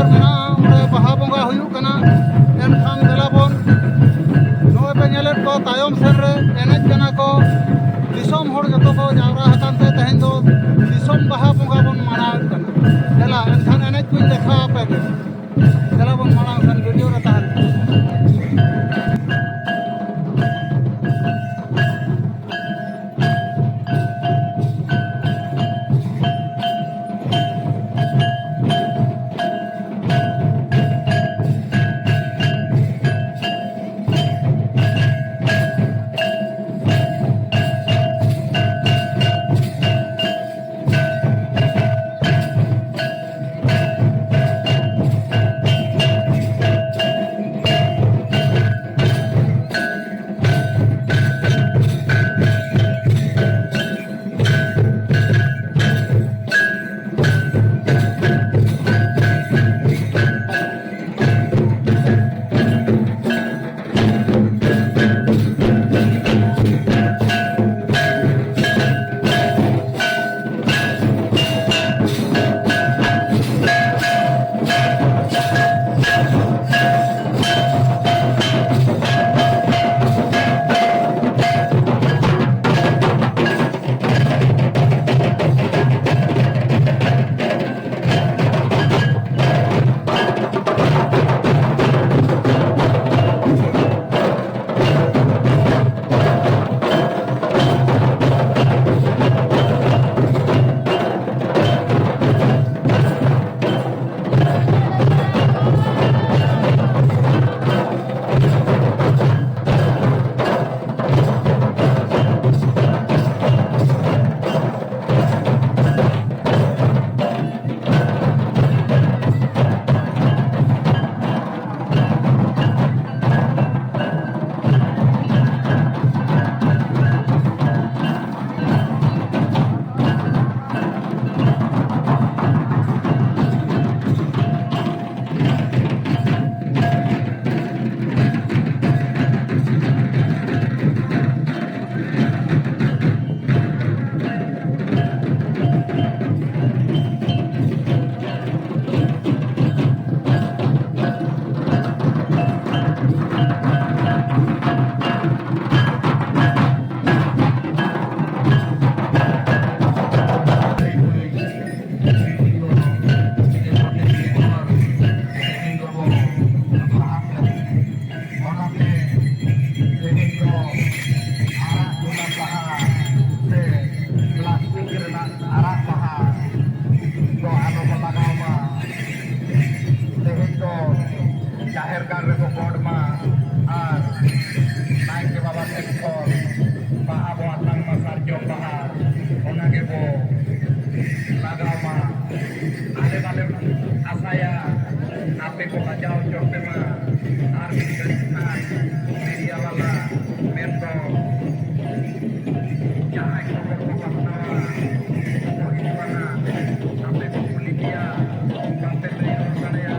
ᱡᱟᱦᱮᱨ ᱢᱮᱱᱟᱜᱼᱟ, ᱚᱸᱰᱮ ᱵᱟᱦᱟ ᱵᱚᱸᱜᱟ ᱦᱩᱭᱩᱜ ᱠᱟᱱᱟ। ᱮᱱᱠᱷᱟᱱ ᱫᱮᱞᱟᱵᱚᱱ ᱱᱚᱜᱼᱚᱭ ᱯᱮ ᱧᱮᱞᱮᱫ ᱠᱚᱣᱟ ᱛᱟᱭᱚᱢ ᱥᱮᱱ ᱨᱮ ᱮᱱᱮᱡ ᱠᱟᱱᱟ ᱠᱚ। ᱫᱤᱥᱚᱢ ᱦᱚᱲ ᱡᱚᱛᱚ ᱠᱚ ᱡᱟᱣᱨᱟ ᱟᱠᱟᱱ ᱛᱮ ᱛᱮᱦᱮᱧ ᱫᱚ ᱫᱤᱥᱚᱢ ᱵᱟᱦᱟ ᱵᱚᱸᱜᱟ ᱵᱚᱱ ᱢᱟᱱᱟᱣᱮᱫ ᱠᱟᱱᱟ। ᱫᱮᱞᱟ ᱮᱱᱠᱷᱟᱱ ᱮᱱᱮᱡ ᱠᱚᱧ ᱫᱮᱠᱷᱟᱣ ᱟᱯᱮ ᱜᱮ। ᱫᱮᱞᱟ ᱵᱚᱱ ᱢᱟᱲᱟᱝ ᱥᱮᱱ ᱵᱷᱤᱰᱤᱭᱳ ᱨᱮ ᱛᱟᱦᱮᱱ ᱯᱮ। jaher kan rebo kodma ar naik ke bawah ekor baha buatan pasar jom baha ona ke bo lagama ale ale asaya ape ko bajao chope ma ar krisna media wala mendo jahai ko ko bahna ko himana ape ko pulitia ape ko karya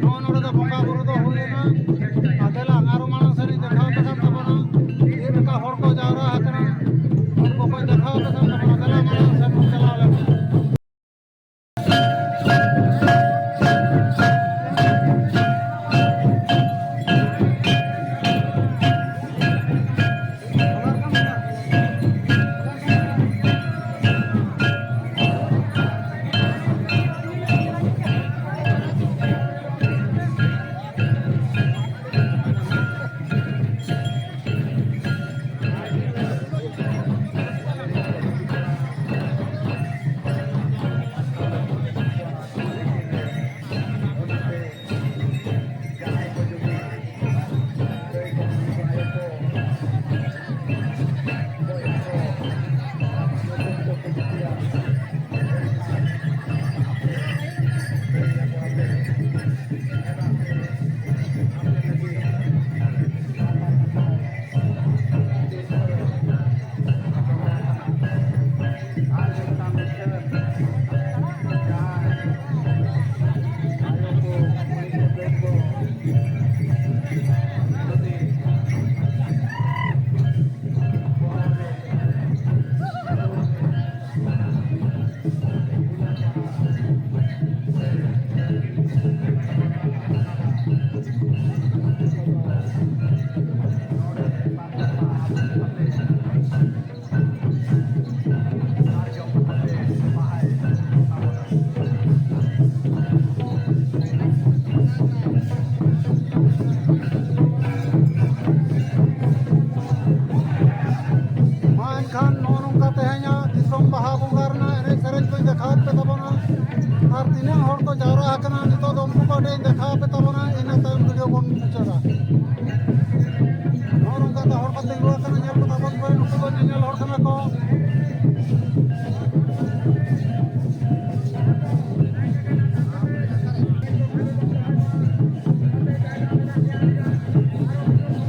ᱱᱚᱜᱼᱚ ᱱᱚᱰᱮ ᱫᱚ ᱵᱚᱸᱜᱟ ᱵᱩᱨᱩ ᱫᱚ ᱦᱩᱭᱮᱱᱟ ᱟᱨ ᱫᱮᱞᱟ ᱟᱨᱚ ᱢᱟᱲᱟᱝ ᱥᱮᱫ ᱤᱧ ᱫᱮᱠᱷᱟᱣ ᱟᱯᱮ ᱠᱟᱱ ᱛᱟᱵᱚᱱᱟ ᱪᱮᱫ ᱞᱮᱠᱟ ᱦᱚᱲ ᱠᱚ ᱡᱟᱣᱨᱟ ᱟᱠᱟᱱᱟ ᱩᱱᱠᱩ ᱠᱚᱧ ᱫᱮᱠᱷᱟᱣ ᱟᱯᱮ ᱠᱟᱱ ᱛᱟᱵᱚᱱᱟ ᱫᱮᱞᱟ ᱢᱟᱲᱟᱝ ᱥᱮᱫ ᱵᱚᱱ ᱪᱟᱞᱟᱣ ᱞᱮᱱᱜᱮ ᱮᱱᱠᱷᱟन ᱱᱚᱜᱼᱚ ᱱᱚᱝᱠᱟ ᱛᱮᱦᱮᱧᱟᱜ ᱫᱤᱥᱚᱢ ᱵᱟᱦᱟ ᱵᱚᱸᱜᱟ ᱨᱮᱱᱟᱜ ᱮᱱᱮᱡ ᱥᱮᱨᱮᱧ ᱠᱚᱧ ᱫᱮᱠᱷᱟᱣ ᱟᱯᱮ ᱛᱟᱵᱚᱱᱟ ᱟᱨ ᱛᱤᱱᱟᱹᱜ ᱦᱚᱲ ᱠᱚ ᱡᱟᱣᱨᱟ ᱟᱠᱟᱱᱟ ᱱᱤᱛᱚᱜ ᱫᱚ ᱩᱱᱠᱩ ᱠᱚ ᱟᱹᱰᱤᱧ ᱫᱮᱠᱷᱟᱣ ᱟᱯᱮ ᱛᱟᱵᱚᱱᱟ ᱤᱱᱟᱹ ᱛᱟᱭᱚᱢ ᱵᱷᱤᱰᱤᱭᱳ ᱵᱚᱱ ᱢᱩᱪᱟᱹᱫᱟ ᱱᱚᱜᱼᱚ ᱱᱚᱝᱠᱟᱛᱮ ᱦᱚᱲ ᱠᱚ ᱛᱤᱸᱜᱩ ᱟᱠᱟᱱᱟ ᱧᱮᱞ ᱠᱚ ᱛᱟᱵᱚᱱ ᱯᱮ ᱱᱩᱠᱩ ᱫᱚ ᱧᱮᱧᱮᱞ ᱦᱚᱲ ᱠᱟᱱᱟ ᱠᱚ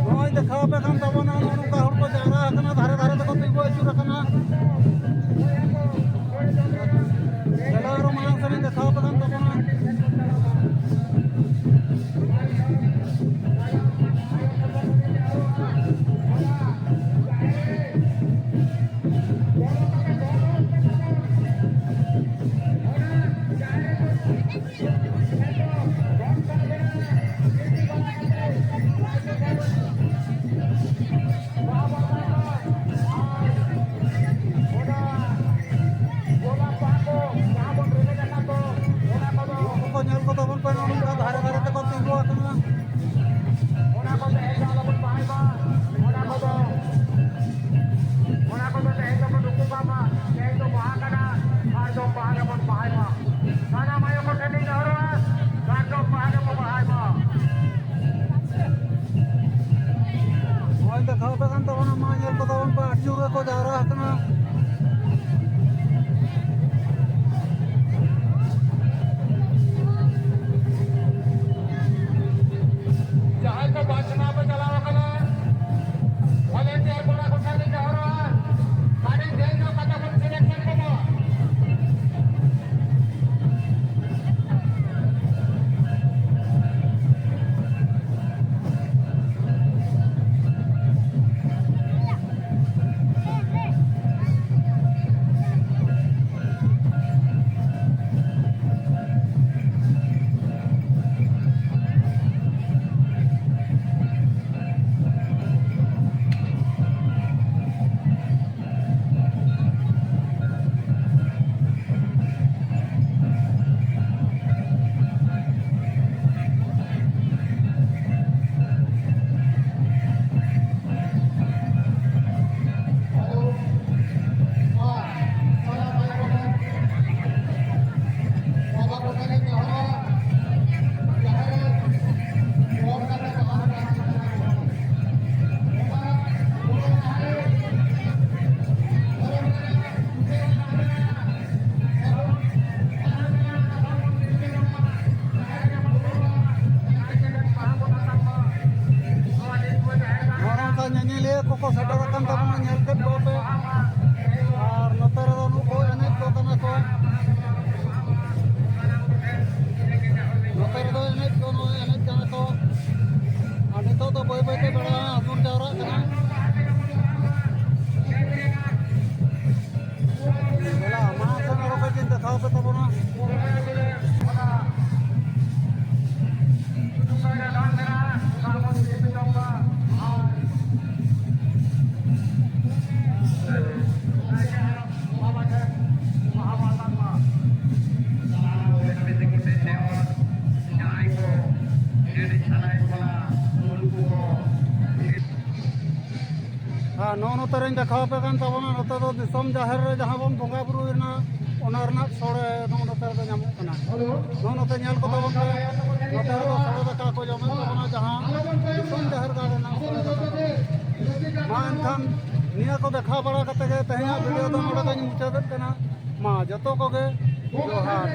ᱱᱚᱜᱼᱚᱭ ᱫᱮᱠᱷᱟᱣ ᱟᱯᱮ ᱠᱟᱱ ᱛᱟᱵᱚᱱᱟ ᱱᱚᱜᱼᱚ ᱱᱚᱝᱠᱟ ᱦᱚᱲ ᱠᱚ ᱡᱟᱣᱨᱟ ᱟᱠᱟᱱᱟ ᱫᱷᱟᱨᱮ ᱫᱷᱟᱨᱮ ᱛᱮᱠᱚ ᱛᱤᱸᱜᱩ ᱟᱹᱪᱩᱨ ᱟᱠᱟᱱᱟ ᱫᱮᱞᱟ ᱟᱨᱚ ᱢᱟᱲᱟᱝ ᱥᱮᱫ ᱤᱧ ᱫᱮᱠᱷᱟᱣ ᱟᱯᱮ ᱠᱟᱱ ᱛᱟᱵᱚᱱᱟ nyel ko tawon pa nung ka dhare dhare te ko tingo akana ona ko te jala bon bai ba ona ko te endo ko duku ba ma ke to baha kana har do baha bon bai ba sana mayo ko te ni horo har do baha ko bai ba oi te khao pa kan tawon ma nyel ko tawon pa achur ko jara akana jaher ko bachna pe chalawa kana volunteer bora ko thani jahara kare dein no kata kon selection ko ko seterakan tabona nyel ket ko pe ar noter do nu ko enej ko kana ko noter do ᱫᱚ ᱱᱚᱜᱼᱚᱭ ᱮᱱᱮᱡ ᱠᱟᱱᱟ ᱠᱚ ᱟᱨ ᱱᱤᱛᱚᱜ ᱫᱚ ᱵᱟᱹᱭ ᱵᱟᱹᱭᱛᱮ ᱵᱮᱲᱟ ᱟᱹᱪᱩᱨ ᱡᱟᱣᱨᱟᱜ ᱠᱟᱱᱟ ᱫᱮᱞᱟ ᱢᱟᱲᱟᱝ ᱥᱮᱱ ᱟᱨᱚ ᱠᱟᱹᱡ ᱞᱤᱧ ᱫᱮᱠᱷᱟᱣ ᱯᱮ ᱛᱟᱵᱚᱱᱟ ᱟᱨ ᱱᱚᱜᱼᱚ ᱱᱚᱛᱮ ᱨᱤᱧ ᱫᱮᱠᱷᱟᱣ ᱟᱯᱮ ᱠᱟᱱ ᱛᱟᱵᱚᱱᱟ ᱱᱚᱛᱮ ᱫᱚ ᱫᱤᱥᱚᱢ ᱡᱟᱦᱮᱨ ᱨᱮ ᱡᱟᱦᱟᱸ ᱵᱚᱱ ᱵᱚᱸᱜᱟ ᱵᱩᱨᱩᱭᱮᱱᱟ ᱚᱱᱟ ᱨᱮᱱᱟᱜ ᱥᱚᱲᱮ ᱱᱚᱜᱼᱚ ᱱᱚᱛᱮ ᱨᱮᱫᱚ ᱧᱟᱢᱚᱜ ᱠᱟᱱᱟ ᱱᱚᱜᱼᱚ ᱱᱚᱛᱮ ᱧᱮᱞ ᱠᱚ ᱛᱟᱵᱚᱱ ᱯᱮ ᱱᱚᱛᱮ ᱨᱮᱫᱚ ᱥᱚᱲᱮ ᱫᱟᱠᱟ ᱠᱚ ᱡᱚᱢᱮᱫ ᱛᱟᱵᱚᱱᱟ ᱡᱟᱦᱟᱸ ᱫᱤᱥᱚᱢ ᱡᱟᱦᱮᱨ ᱜᱟᱲ ᱨᱮᱱᱟᱜ ᱥᱚᱲᱮ ᱫᱟᱠᱟ ᱠᱟᱱᱟ ᱢᱟ ᱮᱱᱠᱷᱟᱱ ᱱᱤᱭᱟᱹ ᱠᱚ ᱫᱮᱠᱷᱟᱣ ᱵᱟᱲᱟ ᱠᱟᱛᱮ ᱜᱮ ᱛᱮᱦᱮᱧᱟᱜ ᱵᱷᱤᱰᱤᱭᱳ ᱫᱚ ᱱᱚᱰᱮ ᱜᱤᱧ ᱢᱩᱪᱟᱹᱫᱮᱫ ᱠᱟᱱᱟ ᱢᱟ ᱡᱚᱛᱚ ᱠᱚᱜᱮ ᱡᱚᱦᱟᱨ